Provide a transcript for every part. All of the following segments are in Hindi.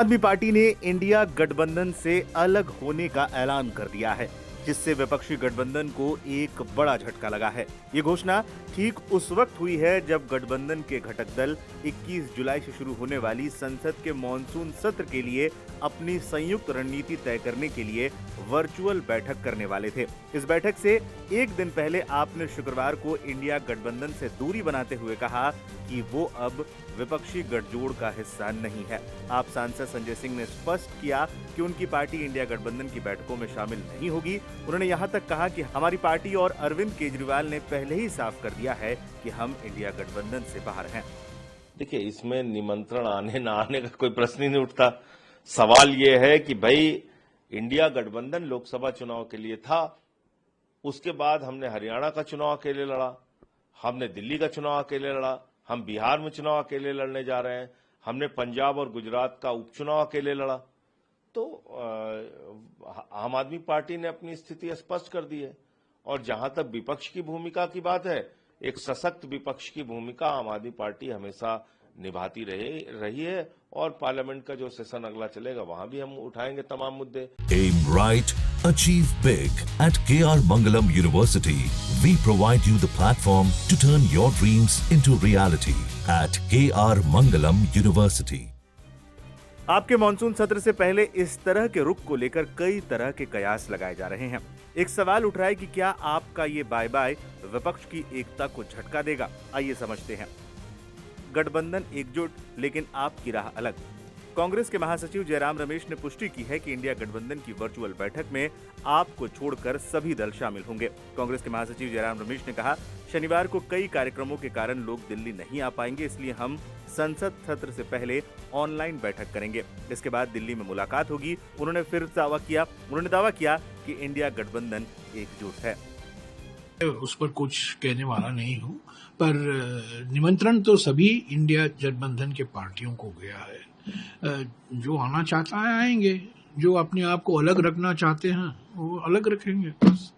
आदमी पार्टी ने इंडिया गठबंधन से अलग होने का ऐलान कर दिया है, जिससे विपक्षी गठबंधन को एक बड़ा झटका लगा है। ये घोषणा ठीक उस वक्त हुई है जब गठबंधन के घटक दल 21 जुलाई से शुरू होने वाली संसद के मॉनसून सत्र के लिए अपनी संयुक्त रणनीति तय करने के लिए वर्चुअल बैठक करने वाले थे। इस बैठक से एक दिन पहले आपने शुक्रवार को इंडिया गठबंधन से दूरी बनाते हुए कहा कि वो अब विपक्षी गठजोड़ का हिस्सा नहीं है। आप सांसद संजय सिंह ने स्पष्ट किया कि उनकी पार्टी इंडिया गठबंधन की बैठकों में शामिल नहीं होगी। उन्होंने यहां तक कहा कि हमारी पार्टी और अरविंद केजरीवाल ने पहले ही साफ कर दिया है कि हम इंडिया गठबंधन से बाहर हैं। देखिए, इसमें निमंत्रण आने ना आने का कोई प्रश्न ही नहीं उठता। सवाल ये है कि भाई इंडिया गठबंधन लोकसभा चुनाव के लिए था, उसके बाद हमने हरियाणा का चुनाव अकेले लड़ा, हमने दिल्ली का चुनाव अकेले लड़ा, हम बिहार में चुनाव अकेले लड़ने जा रहे हैं, हमने पंजाब और गुजरात का उपचुनाव अकेले लड़ा। तो आम आदमी पार्टी ने अपनी स्थिति स्पष्ट कर दी है। और जहां तक विपक्ष की भूमिका की बात है, एक सशक्त विपक्ष की भूमिका आम आदमी पार्टी हमेशा निभाती रही है और पार्लियामेंट का जो सेशन अगला चलेगा वहां भी हम उठाएंगे तमाम मुद्दे। Aim right, achieve big. At KR Mangalam University, we provide you the platform to turn your dreams into reality. At KR Mangalam University. आपके मॉनसून सत्र से पहले इस तरह के रुख को लेकर कई तरह के कयास लगाए जा रहे हैं। एक सवाल उठ रहा है कि क्या आपका ये बाय बाय विपक्ष की एकता को झटका देगा? आइए समझते हैं। गठबंधन एकजुट, लेकिन आपकी राह अलग। कांग्रेस के महासचिव जयराम रमेश ने पुष्टि की है कि इंडिया गठबंधन की वर्चुअल बैठक में आपको छोड़कर सभी दल शामिल होंगे। कांग्रेस के महासचिव जयराम रमेश ने कहा, शनिवार को कई कार्यक्रमों के कारण लोग दिल्ली नहीं आ पाएंगे, इसलिए हम संसद सत्र से पहले ऑनलाइन बैठक करेंगे। इसके बाद दिल्ली में मुलाकात होगी। उन्होंने दावा किया कि इंडिया गठबंधन एकजुट है। उस पर कुछ कहने वाला नहीं हूँ, पर निमंत्रण तो सभी इंडिया गठबंधन के पार्टियों को गया है। जो आना चाहता है आएंगे, जो अपने आप को अलग रखना चाहते हैं वो अलग रखेंगे। बस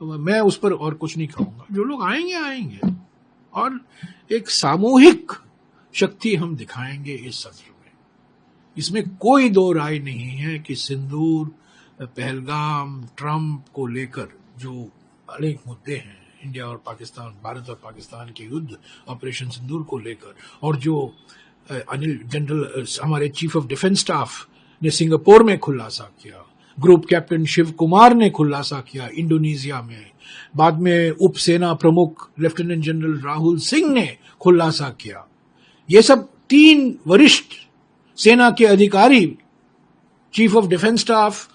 मैं उस पर और कुछ नहीं कहूँगा। जो लोग आएंगे और एक सामूहिक शक्ति हम दिखाएंगे इस सत्र में। इसमें कोई दो राय नहीं है कि सिंदूर, पहलगाम, ट्रंप को लेकर जो अनेक मुद्दे हैं, इंडिया और पाकिस्तान, भारत और पाकिस्तान के युद्ध, ऑपरेशन सिंदूर को लेकर, और जो अनिल जनरल हमारे चीफ ऑफ डिफेंस स्टाफ ने सिंगापुर में खुलासा किया, ग्रुप कैप्टन शिव कुमार ने खुलासा किया इंडोनेशिया में, बाद में उप सेना प्रमुख लेफ्टिनेंट जनरल राहुल सिंह ने खुलासा किया। ये सब 3 वरिष्ठ सेना के अधिकारी, chief of defence staff,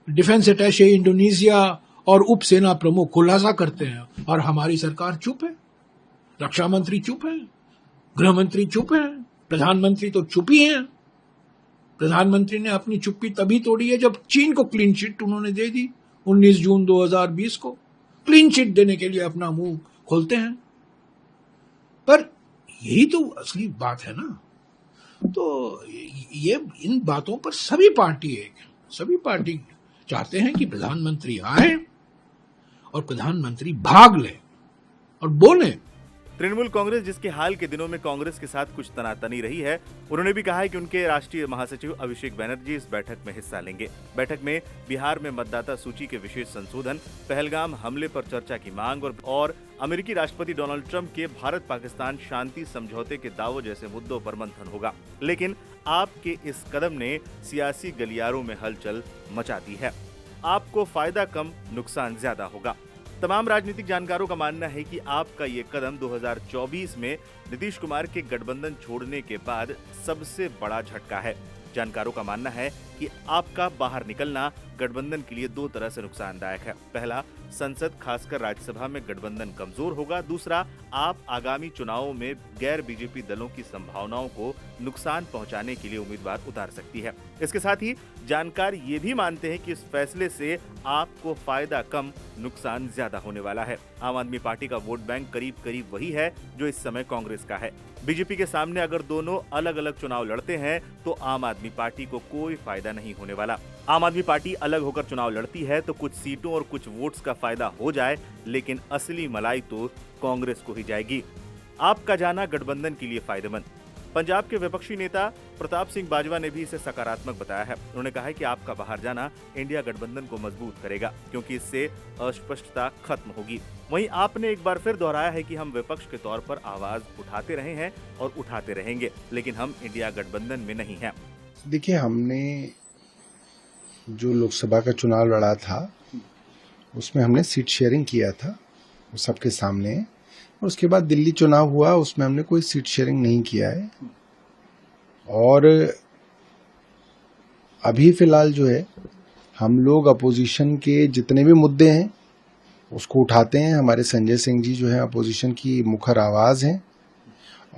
defence अटैचे Indonesia और उप सेना प्रमुख खुलासा करते हैं, और हमारी सरकार चुप है। रक्षा मंत्री चुप है, गृह मंत्री चुप है, प्रधानमंत्री तो चुप ही हैं। प्रधानमंत्री ने अपनी चुप्पी तभी तोड़ी है जब चीन को क्लीन चिट उन्होंने दे दी। 19 जून 2020 को क्लीन चिट देने के लिए अपना मुंह खोलते हैं। पर यही तो असली बात है ना। तो ये इन बातों पर सभी पार्टी चाहते हैं कि प्रधानमंत्री आए और प्रधानमंत्री भाग ले और बोले। तृणमूल कांग्रेस, जिसके हाल के दिनों में कांग्रेस के साथ कुछ तनातनी रही है, उन्होंने भी कहा है कि उनके राष्ट्रीय महासचिव अभिषेक बनर्जी इस बैठक में हिस्सा लेंगे। बैठक में बिहार में मतदाता सूची के विशेष संशोधन, पहलगाम हमले पर चर्चा की मांग और अमेरिकी राष्ट्रपति डोनाल्ड ट्रंप के भारत पाकिस्तान शांति समझौते के दावों जैसे मुद्दों पर मंथन होगा। लेकिन आपके इस कदम ने सियासी गलियारों में हलचल मचा दी है। आपको फायदा कम, नुकसान ज्यादा होगा। तमाम राजनीतिक जानकारों का मानना है कि आपका ये कदम 2024 में नीतीश कुमार के गठबंधन छोड़ने के बाद सबसे बड़ा झटका है। जानकारों का मानना है कि आपका बाहर निकलना गठबंधन के लिए 2 तरह से नुकसानदायक है। पहला, संसद खासकर राज्यसभा में गठबंधन कमजोर होगा। दूसरा, आप आगामी चुनावों में गैर बीजेपी दलों की संभावनाओं को नुकसान पहुंचाने के लिए उम्मीदवार उतार सकती है। इसके साथ ही जानकार ये भी मानते हैं कि इस फैसले से आपको फायदा कम, नुकसान ज्यादा होने वाला है। आम आदमी पार्टी का वोट बैंक करीब करीब वही है जो इस समय कांग्रेस का है। बीजेपी के सामने अगर दोनों अलग अलग चुनाव लड़ते हैं तो आम आदमी पार्टी को कोई फायदा नहीं होने वाला। आम आदमी पार्टी अलग होकर चुनाव लड़ती है तो कुछ सीटों और कुछ वोट्स का फायदा हो जाए, लेकिन असली मलाई तो कांग्रेस को ही जाएगी। आपका जाना गठबंधन के लिए फायदेमंद। पंजाब के विपक्षी नेता प्रताप सिंह बाजवा ने भी इसे सकारात्मक बताया है। उन्होंने कहा है कि आपका बाहर जाना इंडिया गठबंधन को मजबूत करेगा, क्योंकि इससे अस्पष्टता खत्म होगी। वहीं आपने एक बार फिर दोहराया है कि हम विपक्ष के तौर पर आवाज उठाते रहे हैं और उठाते रहेंगे, लेकिन हम इंडिया गठबंधन में नहीं हैं। देखिए, हमने जो लोकसभा का चुनाव लड़ा था उसमें हमने सीट शेयरिंग किया था सबके सामने, और उसके बाद दिल्ली चुनाव हुआ, उसमें हमने कोई सीट शेयरिंग नहीं किया है। और अभी फिलहाल जो है हम लोग अपोजिशन के जितने भी मुद्दे हैं उसको उठाते हैं। हमारे संजय सिंह जी जो है अपोजिशन की मुखर आवाज हैं,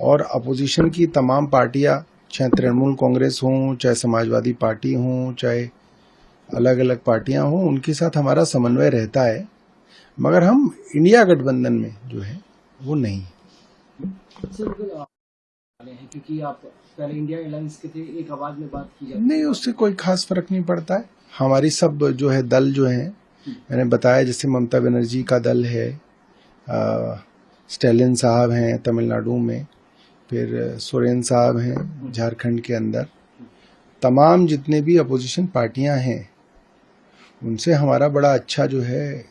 और अपोजिशन की तमाम पार्टियां, चाहे तृणमूल कांग्रेस हो, चाहे समाजवादी पार्टी हो, चाहे अलग अलग पार्टियां हों, उनके साथ हमारा समन्वय रहता है, मगर हम इंडिया गठबंधन में जो है वो नहीं। क्योंकि आप पहले इंडिया अलायंस के थे, एक आवाज में बात की जाती नहीं, उससे कोई खास फर्क नहीं पड़ता है। हमारी सब जो है दल जो है, मैंने बताया, जैसे ममता बनर्जी का दल है, स्टैलिन साहब हैं तमिलनाडु में, फिर सोरेन साहब हैं झारखंड के अंदर, तमाम जितने भी अपोजिशन पार्टियां हैं उनसे हमारा बड़ा अच्छा जो है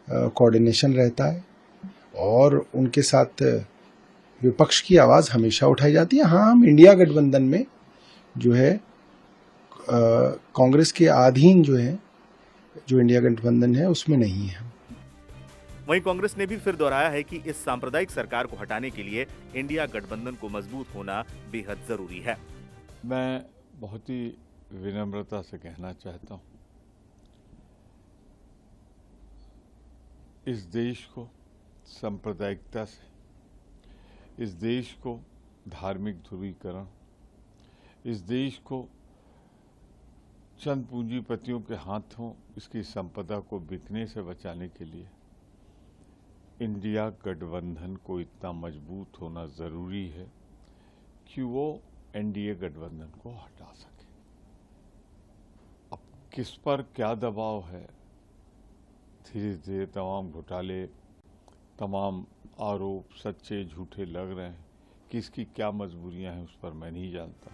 कोऑर्डिनेशन रहता है, और उनके साथ विपक्ष की आवाज हमेशा उठाई जाती है। हाँ, हम इंडिया गठबंधन में जो है कांग्रेस के अधीन जो है, जो इंडिया गठबंधन है उसमें नहीं है। वहीं कांग्रेस ने भी फिर दोहराया है कि इस सांप्रदायिक सरकार को हटाने के लिए इंडिया गठबंधन को मजबूत होना बेहद जरूरी है। मैं बहुत ही विनम्रता से कहना चाहता हूं, इस देश को सांप्रदायिकता से, इस देश को धार्मिक ध्रुवीकरण, इस देश को चंद पूंजीपतियों के हाथों इसकी संपदा को बिकने से बचाने के लिए इंडिया गठबंधन को इतना मजबूत होना जरूरी है कि वो एनडीए गठबंधन को हटा सके। अब किस पर क्या दबाव है, धीरे धीरे तमाम घोटाले, तमाम आरोप सच्चे झूठे लग रहे हैं, किसकी क्या मजबूरियां हैं उस पर मैं नहीं जानता।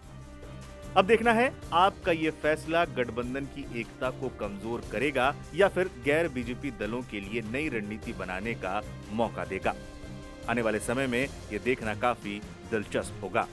अब देखना है आपका ये फैसला गठबंधन की एकता को कमजोर करेगा या फिर गैर बीजेपी दलों के लिए नई रणनीति बनाने का मौका देगा। आने वाले समय में ये देखना काफी दिलचस्प होगा।